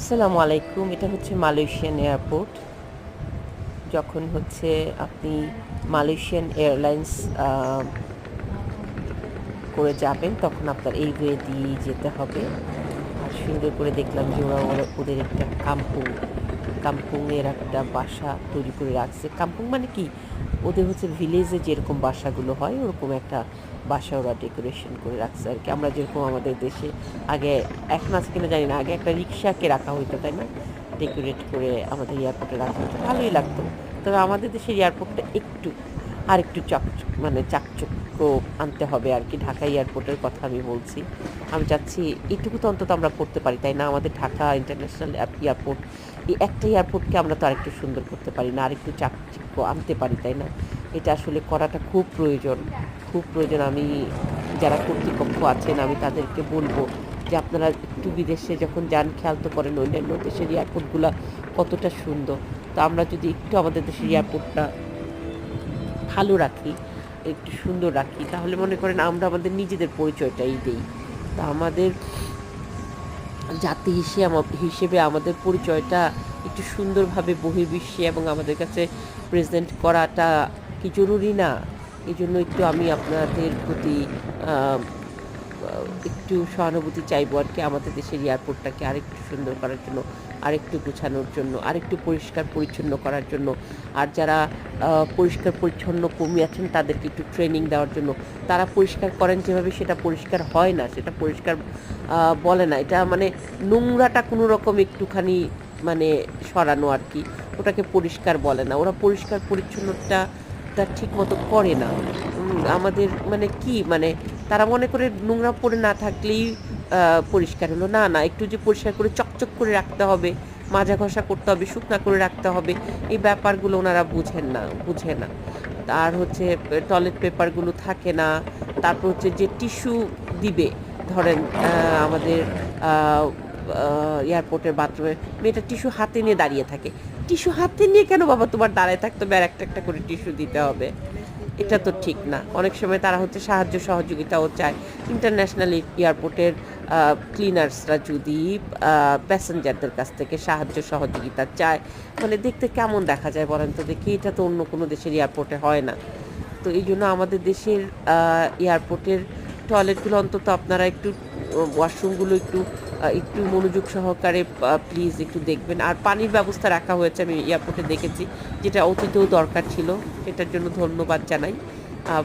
আসসালামু আলাইকুম। এটা হচ্ছে মালয়েশিয়ান এয়ারপোর্ট। যখন হচ্ছে আপনি মালয়েশিয়ান এয়ারলাইন্স করে যাবেন তখন আপনার এই ওয়ে দিয়েই যেতে হবে। আর সুন্দর করে দেখলাম যে ওদের একটা কাম্পুংয়ের একটা বাসা তৈরি করে রাখছে। কাম্পুং মানে কি, ওদের হচ্ছে ভিলেজে যেরকম বাসাগুলো হয় ওরকম একটা বাসা ওরা ডেকোরেশন করে রাখছে আর কি। আমরা যেরকম আমাদের দেশে আগে, এখন আছে কিনা জানি না, আগে একটা রিক্সাকে রাখা হইতো তাই না, ডেকোরেট করে আমাদের এয়ারপোর্টে রাখা হতো, ভালোই লাগতো। তবে আমাদের দেশের এয়ারপোর্টটা একটু মানে চাকচক্য আনতে হবে আর কি। ঢাকা এয়ারপোর্টের কথা আমি বলছি। আমি চাচ্ছি এটুকু তো অন্তত আমরা করতে পারি তাই না? আমাদের ঢাকা ইন্টারন্যাশনাল এয়ারপোর্ট, এই একটা এয়ারপোর্টকে আমরা তো আরেকটু সুন্দর করতে পারি না, আরেকটু চাকচিক্য আনতে পারি তাই না? এটা আসলে করাটা খুব প্রয়োজন, খুব প্রয়োজন। আমি যারা কর্তৃপক্ষ আছেন আমি তাদেরকে বলবো যে আপনারা একটু বিদেশে যখন যান খেয়াল তো করেন অন্যান্য দেশের এয়ারপোর্টগুলো কতটা সুন্দর। তো আমরা যদি একটু আমাদের দেশের এয়ারপোর্টটা ভালো রাখি, একটু সুন্দর রাখি, তাহলে মনে করেন আমরা আমাদের নিজেদের পরিচয়টাই দিই। তা আমাদের জাতি হিসেবে আমাদের পরিচয়টা একটু সুন্দরভাবে বহির্বিশ্বে এবং আমাদের কাছে প্রেজেন্ট করাটা কি জরুরি না? এই জন্য একটু আমি আপনাদের প্রতি একটু সহানুভূতি চাইবো আর কি, আমাদের দেশের এয়ারপোর্টটাকে আরেকটু সুন্দর করার জন্য, আরেকটু গোছানোর জন্য, আরেকটু পরিষ্কার পরিচ্ছন্ন করার জন্য। আর যারা পরিষ্কার পরিচ্ছন্ন কর্মী আছেন তাদেরকে একটু ট্রেনিং দেওয়ার জন্য। তারা পরিষ্কার করেন যেভাবে সেটা পরিষ্কার হয় না, সেটা পরিষ্কার বলে না। এটা মানে নোংরাটা কোনো রকম একটুখানি মানে সরানো আর কি, ওটাকে পরিষ্কার বলে না। ওরা পরিষ্কার পরিচ্ছন্নতা ঠিক মতো করে না। আমাদের মানে কি মানে তারা মনে করে নোংরা পড়ে না থাকলেই পরিষ্কার হলো। না, না, একটু যে পরিষ্কার করে চকচক করে রাখতে হবে, মাজা ঘষা করতে হবে, শুকনা করে রাখতে হবে, এই ব্যাপারগুলো ওনারা বুঝে না। আর হচ্ছে টয়লেট পেপারগুলো থাকে না। তারপর হচ্ছে যে টিস্যু দিবে, ধরেন আমাদের এয়ারপোর্টের বাথরুমে মেয়েটা টিস্যু হাতে নিয়ে দাঁড়িয়ে থাকে। টিস্যু হাতে নিয়ে কেন বাবা তোমার দাঁড়ায় থাকতে হবে আর একটা করে টিস্যু দিতে হবে? এটা তো ঠিক না। অনেক সময় তারা হচ্ছে সাহায্য সহযোগিতাও চায়। ইন্টারন্যাশনাল এয়ারপোর্টের ক্লিনার্সরা যদি প্যাসেঞ্জারদের কাছ থেকে সাহায্য সহযোগিতা চায়, মানে দেখতে কেমন দেখা যায় বলেন তো দেখি? এটা তো অন্য কোনো দেশের এয়ারপোর্টে হয় না। তো এই জন্য আমাদের দেশের এয়ারপোর্টের টয়লেটগুলো অন্তত আপনারা একটু, ওয়াশরুমগুলো একটু মনোযোগ সহকারে প্লিজ একটু দেখবেন। আর পানির ব্যবস্থা রাখা হয়েছে আমি এয়ারপোর্টে দেখেছি, যেটা অতীতেও দরকার ছিল, সেটার জন্য ধন্যবাদ জানাই।